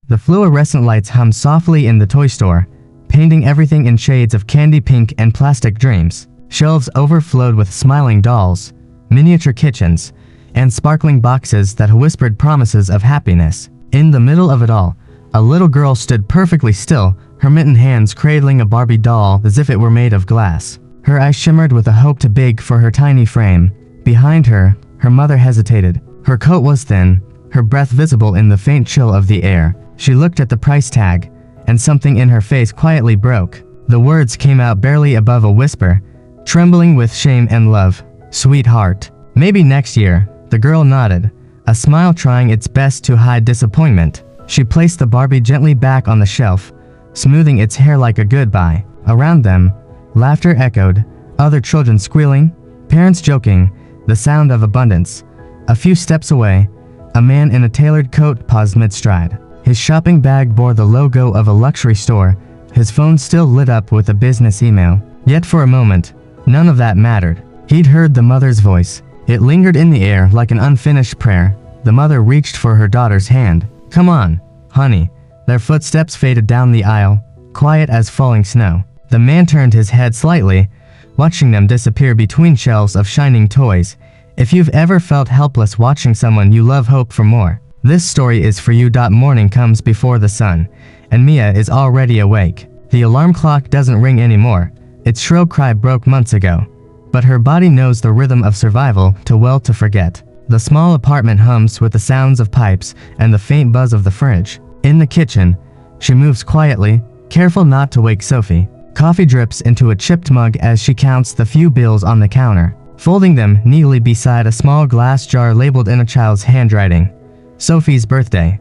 The fluorescent lights hum softly in the toy store, painting everything in shades of candy pink and plastic dreams. Shelves overflowed with smiling dolls, miniature kitchens, and sparkling boxes that whispered promises of happiness. In the middle of it all, a little girl stood perfectly still, her mittened hands cradling a Barbie doll as if it were made of glass. Her eyes shimmered with a hope too big for her tiny frame. Behind her, her mother hesitated. Her coat was thin, her breath visible in the faint chill of the air. She looked at the price tag, and something in her face quietly broke. The words came out barely above a whisper, trembling with shame and love. "Sweetheart, maybe next year." The girl nodded, a smile trying its best to hide disappointment. She placed the Barbie gently back on the shelf, smoothing its hair like a goodbye. Around them, laughter echoed, other children squealing, parents joking, the sound of abundance. A few steps away, a man in a tailored coat paused mid-stride. His shopping bag bore the logo of a luxury store, his phone still lit up with a business email. Yet for a moment, none of that mattered. He'd heard the mother's voice. It lingered in the air like an unfinished prayer. The mother reached for her daughter's hand. "Come on, honey." Their footsteps faded down the aisle, quiet as falling snow. The man turned his head slightly, watching them disappear between shelves of shining toys. If you've ever felt helpless watching someone you love hope for more, this story is for you. Morning comes before the sun, and Mia is already awake. The alarm clock doesn't ring anymore. Its shrill cry broke months ago. But her body knows the rhythm of survival too well to forget. The small apartment hums with the sounds of pipes and the faint buzz of the fridge. In the kitchen, she moves quietly, careful not to wake Sophie. Coffee drips into a chipped mug as she counts the few bills on the counter, folding them neatly beside a small glass jar labeled in a child's handwriting. Sophie's birthday.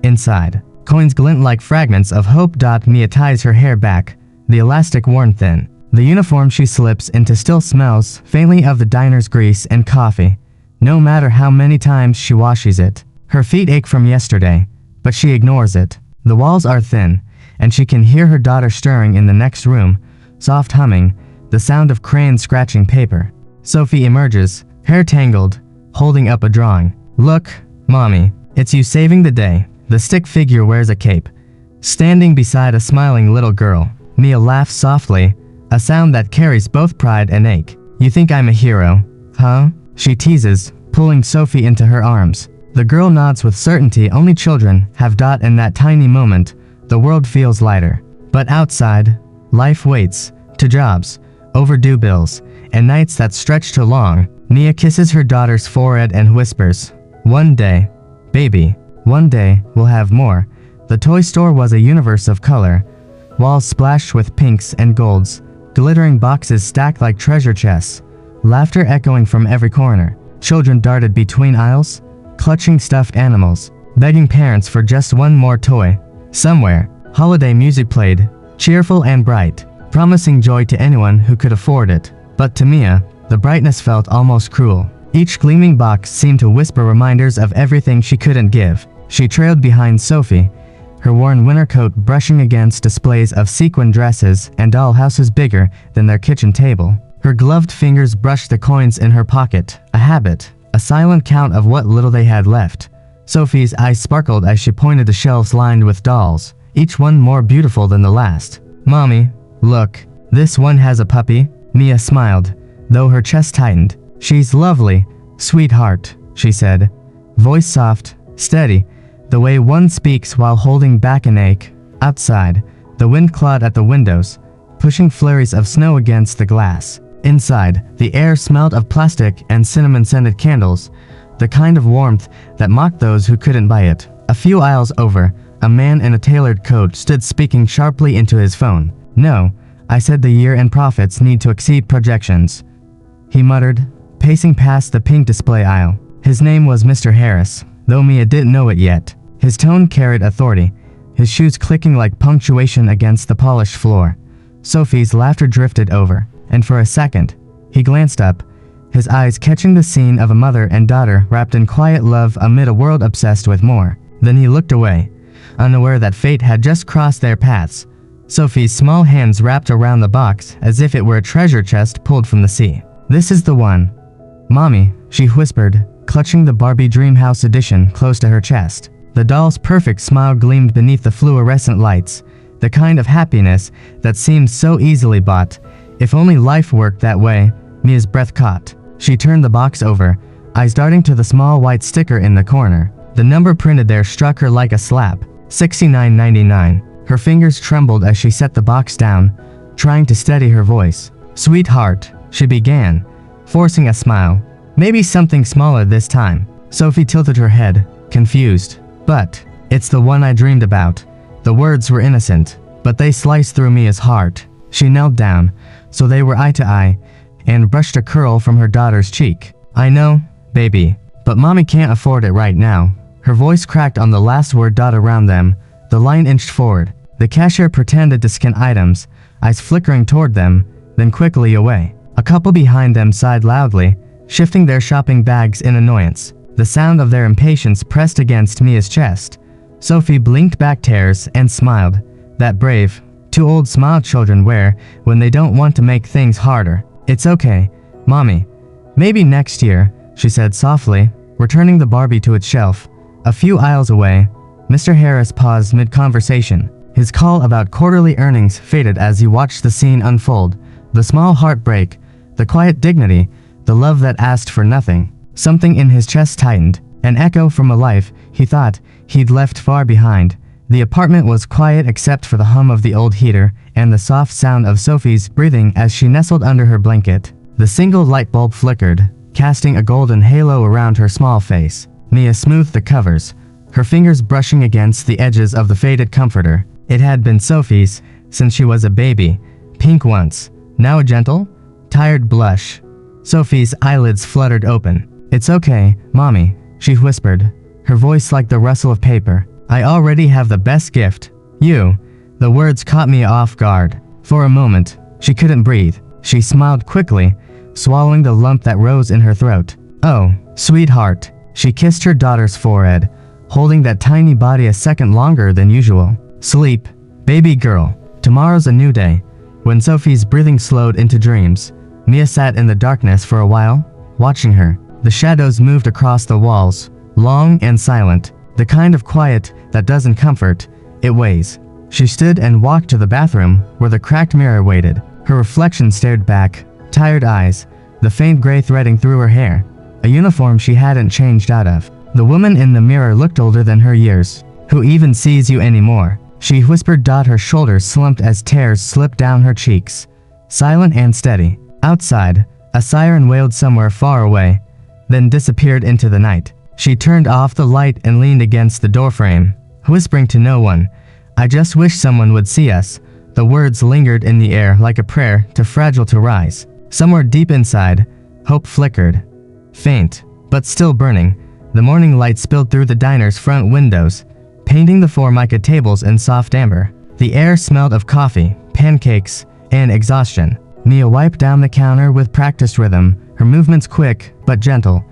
Inside, coins glint like fragments of hope. Mia ties her hair back, the elastic worn thin. The uniform she slips into still smells faintly of the diner's grease and coffee, no matter how many times she washes it. Her feet ache from yesterday, but she ignores it. The walls are thin, and she can hear her daughter stirring in the next room, soft humming, the sound of crayons scratching paper. Sophie emerges, hair tangled, holding up a drawing. "Look, Mommy, it's you saving the day." The stick figure wears a cape, standing beside a smiling little girl. Mia laughs softly, a sound that carries both pride and ache. "You think I'm a hero, huh?" she teases, pulling Sophie into her arms. The girl nods with certainty only children have. In that tiny moment, the world feels lighter. But outside, life waits, to jobs, overdue bills, and nights that stretch too long. Mia kisses her daughter's forehead and whispers, "One day, baby, one day we'll have more." The toy store was a universe of color, walls splashed with pinks and golds, glittering boxes stacked like treasure chests, laughter echoing from every corner. Children darted between aisles, clutching stuffed animals, begging parents for just one more toy. Somewhere, holiday music played, cheerful and bright, promising joy to anyone who could afford it. But to Mia, the brightness felt almost cruel. Each gleaming box seemed to whisper reminders of everything she couldn't give. She trailed behind Sophie, her worn winter coat brushing against displays of sequin dresses and dollhouses bigger than their kitchen table. Her gloved fingers brushed the coins in her pocket, a habit, a silent count of what little they had left. Sophie's eyes sparkled as she pointed to shelves lined with dolls, each one more beautiful than the last. "Mommy, look, this one has a puppy." Mia smiled, though her chest tightened. "She's lovely, sweetheart," she said, voice soft, steady, the way one speaks while holding back an ache. Outside, the wind clawed at the windows, pushing flurries of snow against the glass. Inside, the air smelled of plastic and cinnamon-scented candles, the kind of warmth that mocked those who couldn't buy it. A few aisles over, a man in a tailored coat stood speaking sharply into his phone. "No, I said the year-end profits need to exceed projections," he muttered, pacing past the pink display aisle. His name was Mr. Harris, though Mia didn't know it yet. His tone carried authority, his shoes clicking like punctuation against the polished floor. Sophie's laughter drifted over, and for a second, he glanced up, his eyes catching the scene of a mother and daughter wrapped in quiet love amid a world obsessed with more. Then he looked away, unaware that fate had just crossed their paths. Sophie's small hands wrapped around the box as if it were a treasure chest pulled from the sea. "This is the one, Mommy," she whispered, clutching the Barbie Dreamhouse edition close to her chest. The doll's perfect smile gleamed beneath the fluorescent lights, the kind of happiness that seems so easily bought. If only life worked that way, Mia's breath caught. She turned the box over, eyes darting to the small white sticker in the corner. The number printed there struck her like a slap. $69.99. Her fingers trembled as she set the box down, trying to steady her voice. "Sweetheart," she began, forcing a smile. "Maybe something smaller this time." Sophie tilted her head, confused. "But, it's the one I dreamed about." The words were innocent, but they sliced through Mia's heart. She knelt down, so they were eye to eye, and brushed a curl from her daughter's cheek. "I know, baby, but mommy can't afford it right now." Her voice cracked on the last word dot around them. The line inched forward. The cashier pretended to scan items, eyes flickering toward them, then quickly away. A couple behind them sighed loudly, shifting their shopping bags in annoyance. The sound of their impatience pressed against Mia's chest. Sophie blinked back tears and smiled. That brave, two old smile children wear when they don't want to make things harder. "It's okay, mommy. Maybe next year," she said softly, returning the Barbie to its shelf. A few aisles away, Mr. Harris paused mid-conversation. His call about quarterly earnings faded as he watched the scene unfold. The small heartbreak, the quiet dignity, the love that asked for nothing. Something in his chest tightened, an echo from a life he thought he'd left far behind. The apartment was quiet except for the hum of the old heater and the soft sound of Sophie's breathing as she nestled under her blanket. The single light bulb flickered, casting a golden halo around her small face. Mia smoothed the covers, her fingers brushing against the edges of the faded comforter. It had been Sophie's since she was a baby, pink once, now a gentle, tired blush. Sophie's eyelids fluttered open. "It's okay, mommy," she whispered, her voice like the rustle of paper. "I already have the best gift. You." The words caught Mia off guard. For a moment, she couldn't breathe. She smiled quickly, swallowing the lump that rose in her throat. "Oh, sweetheart." She kissed her daughter's forehead, holding that tiny body a second longer than usual. "Sleep, baby girl. Tomorrow's a new day." When Sophie's breathing slowed into dreams, Mia sat in the darkness for a while, watching her. The shadows moved across the walls, long and silent, the kind of quiet that doesn't comfort, it weighs. She stood and walked to the bathroom, where the cracked mirror waited. Her reflection stared back, tired eyes, the faint gray threading through her hair, a uniform she hadn't changed out of. The woman in the mirror looked older than her years. "Who even sees you anymore?" she whispered. Her shoulders slumped as tears slipped down her cheeks. Silent and steady. Outside, a siren wailed somewhere far away, then disappeared into the night. She turned off the light and leaned against the doorframe, whispering to no one, "I just wish someone would see us." The words lingered in the air like a prayer too fragile to rise. Somewhere deep inside, hope flickered. Faint, but still burning, the morning light spilled through the diner's front windows, painting the Formica tables in soft amber. The air smelled of coffee, pancakes, and exhaustion. Mia wiped down the counter with practiced rhythm, her movements quick but gentle,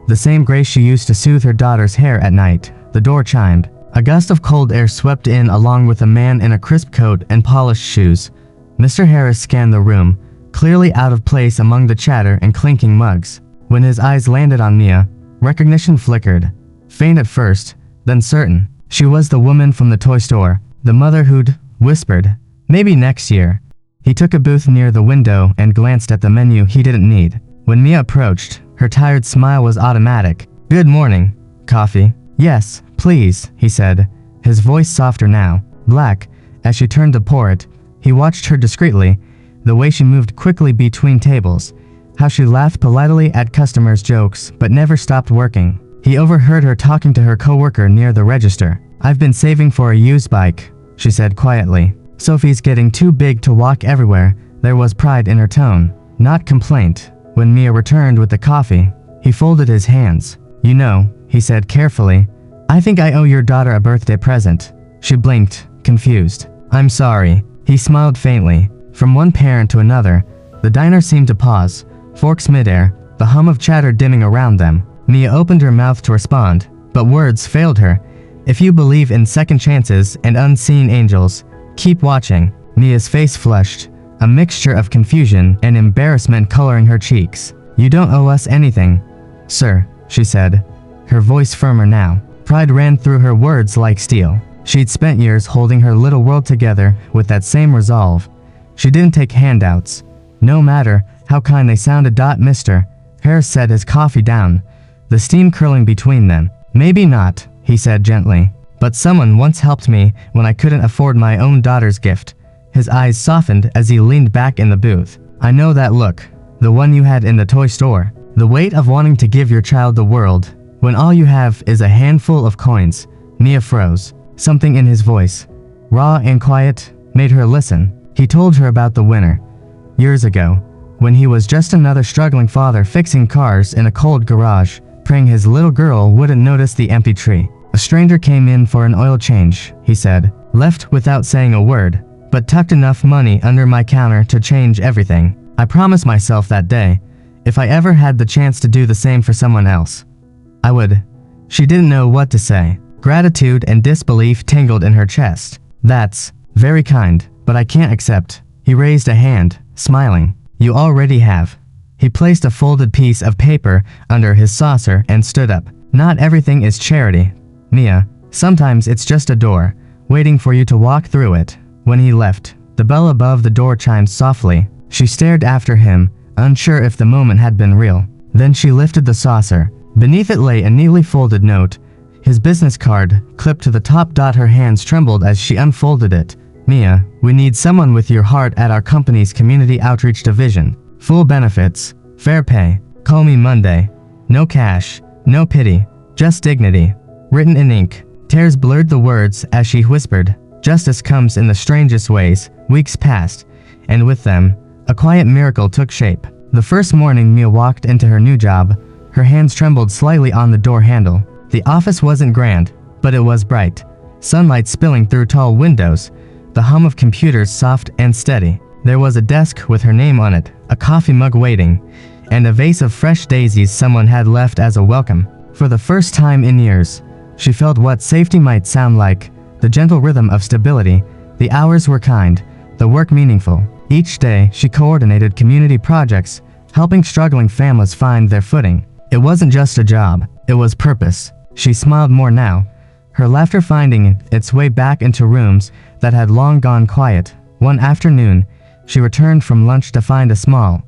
the same grace she used to soothe her daughter's hair at night. The door chimed. A gust of cold air swept in along with a man in a crisp coat and polished shoes. Mr. Harris scanned the room, clearly out of place among the chatter and clinking mugs. When his eyes landed on Mia, recognition flickered. Faint at first, then certain. She was the woman from the toy store, the mother who'd whispered, "Maybe next year." He took a booth near the window and glanced at the menu he didn't need. When Mia approached, her tired smile was automatic. "Good morning. Coffee?" "Yes, please," he said, his voice softer now. Black, as she turned to pour it, he watched her discreetly, the way she moved quickly between tables, how she laughed politely at customers' jokes but never stopped working. He overheard her talking to her coworker near the register. "I've been saving for a used bike," she said quietly. "Sophie's getting too big to walk everywhere." There was pride in her tone, not complaint. When Mia returned with the coffee, he folded his hands. "You know," he said carefully, "I think I owe your daughter a birthday present." She blinked, confused. "I'm sorry." He smiled faintly. From one parent to another, the diner seemed to pause, forks midair, the hum of chatter dimming around them. Mia opened her mouth to respond, but words failed her. "If you believe in second chances and unseen angels, keep watching." Mia's face flushed, a mixture of confusion and embarrassment coloring her cheeks. "You don't owe us anything, sir," she said, her voice firmer now. Pride ran through her words like steel. She'd spent years holding her little world together with that same resolve. She didn't take handouts, no matter how kind they sounded. Mr. Harris set his coffee down, the steam curling between them. Maybe not, he said gently, but someone once helped me when I couldn't afford my own daughter's gift. His eyes softened as he leaned back in the booth. I know that look, the one you had in the toy store. The weight of wanting to give your child the world when all you have is a handful of coins. Mia froze. Something in his voice, raw and quiet, made her listen. He told her about the winter, years ago, when he was just another struggling father fixing cars in a cold garage, praying his little girl wouldn't notice the empty tree. A stranger came in for an oil change, he said, left without saying a word, but tucked enough money under my counter to change everything. I promised myself that day, if I ever had the chance to do the same for someone else, I would. She didn't know what to say. Gratitude and disbelief tangled in her chest. That's very kind, but I can't accept. He raised a hand, smiling. You already have. He placed a folded piece of paper under his saucer and stood up. Not everything is charity, Mia. Sometimes it's just a door, waiting for you to walk through it. When he left, the bell above the door chimed softly. She stared after him, unsure if the moment had been real. Then she lifted the saucer. Beneath it lay a neatly folded note, his business card, clipped to the top. Her hands trembled as she unfolded it. Mia, we need someone with your heart at our company's community outreach division. Full benefits, fair pay. Call me Monday. No cash, no pity, just dignity. Written in ink. Tears blurred the words as she whispered. Justice comes in the strangest ways. Weeks passed, and with them, a quiet miracle took shape. The first morning Mia walked into her new job, her hands trembled slightly on the door handle. The office wasn't grand, but it was bright. Sunlight spilling through tall windows, the hum of computers soft and steady. There was a desk with her name on it, a coffee mug waiting, and a vase of fresh daisies someone had left as a welcome. For the first time in years, she felt what safety might sound like, the gentle rhythm of stability. The hours were kind, the work meaningful. Each day, she coordinated community projects, helping struggling families find their footing. It wasn't just a job, it was purpose. She smiled more now, her laughter finding its way back into rooms that had long gone quiet. One afternoon, she returned from lunch to find a small,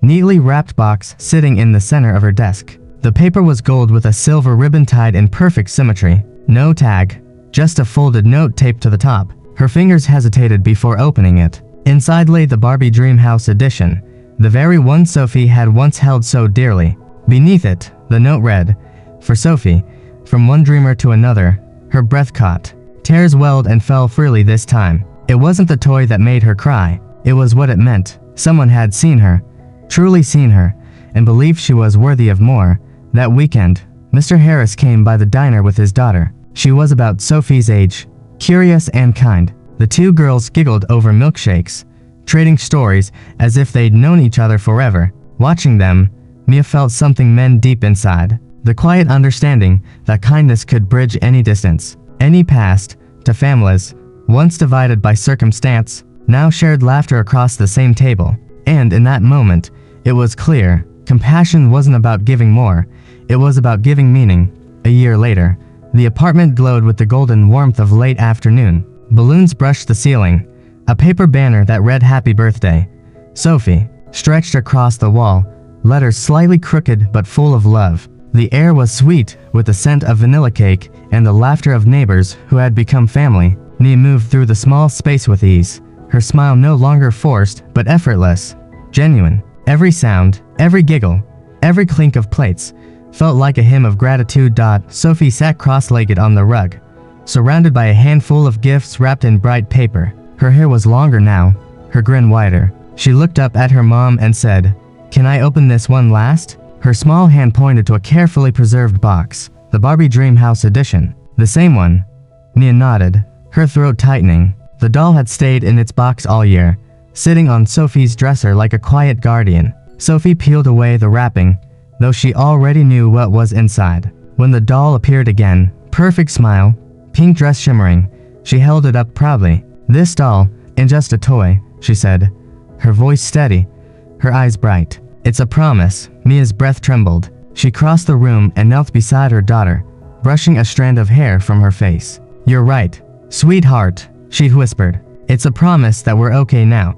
neatly wrapped box sitting in the center of her desk. The paper was gold with a silver ribbon tied in perfect symmetry. No tag, just a folded note taped to the top. Her fingers hesitated before opening it. Inside lay the Barbie Dream House edition, the very one Sophie had once held so dearly. Beneath it, the note read, "For Sophie, from one dreamer to another." Her breath caught. Tears welled and fell freely this time. It wasn't the toy that made her cry. It was what it meant. Someone had seen her, truly seen her, and believed she was worthy of more. That weekend, Mr. Harris came by the diner with his daughter. She was about Sophie's age, curious and kind. The two girls giggled over milkshakes, trading stories as if they'd known each other forever. Watching them, Mia felt something mend deep inside. The quiet understanding that kindness could bridge any distance, any past, to families, once divided by circumstance, now shared laughter across the same table. And in that moment, it was clear, compassion wasn't about giving more, it was about giving meaning. A year later, the apartment glowed with the golden warmth of late afternoon. Balloons brushed the ceiling, a paper banner that read "Happy Birthday, Sophie," stretched across the wall, letters slightly crooked but full of love. The air was sweet with the scent of vanilla cake and the laughter of neighbors who had become family. Mia moved through the small space with ease, her smile no longer forced but effortless, genuine. Every sound, every giggle, every clink of plates felt like a hymn of gratitude. Sophie sat cross-legged on the rug, surrounded by a handful of gifts wrapped in bright paper. Her hair was longer now, her grin wider. She looked up at her mom and said, "Can I open this one last?" Her small hand pointed to a carefully preserved box, the Barbie Dream House edition. "The same one." Mia nodded, her throat tightening. The doll had stayed in its box all year, sitting on Sophie's dresser like a quiet guardian. Sophie peeled away the wrapping, though she already knew what was inside. When the doll appeared again, perfect smile, pink dress shimmering, she held it up proudly. "This doll, and just a toy," she said, her voice steady, her eyes bright. "It's a promise." Mia's breath trembled. She crossed the room and knelt beside her daughter, brushing a strand of hair from her face. "You're right, sweetheart," she whispered. "It's a promise that we're okay now."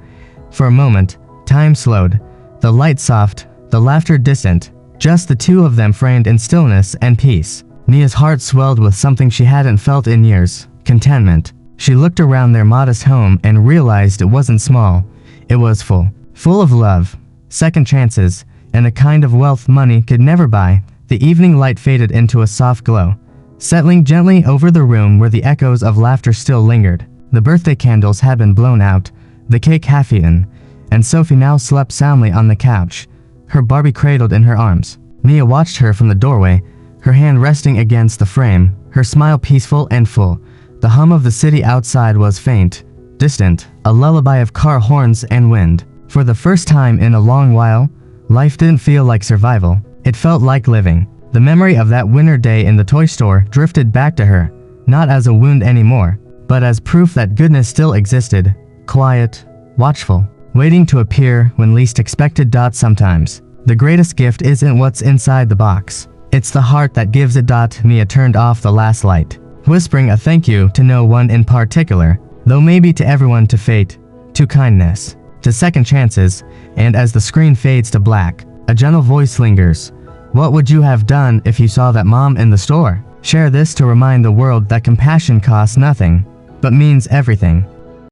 For a moment, time slowed. The light soft, the laughter distant, just the two of them framed in stillness and peace. Mia's heart swelled with something she hadn't felt in years, contentment. She looked around their modest home and realized it wasn't small. It was full. Full of love, second chances, and a kind of wealth money could never buy. The evening light faded into a soft glow, settling gently over the room where the echoes of laughter still lingered. The birthday candles had been blown out, the cake half-eaten, and Sophie now slept soundly on the couch, her Barbie cradled in her arms. Mia watched her from the doorway, her hand resting against the frame, her smile peaceful and full. The hum of the city outside was faint, distant, a lullaby of car horns and wind. For the first time in a long while, life didn't feel like survival. It felt like living. The memory of that winter day in the toy store drifted back to her, not as a wound anymore, but as proof that goodness still existed, quiet, watchful, waiting to appear when least expected. Sometimes, the greatest gift isn't what's inside the box. It's the heart that gives it. Mia turned off the last light, whispering a thank you to no one in particular, though maybe to everyone, to fate, to kindness, to second chances. And as the screen fades to black, a gentle voice lingers. What would you have done if you saw that mom in the store? Share this to remind the world that compassion costs nothing, but means everything.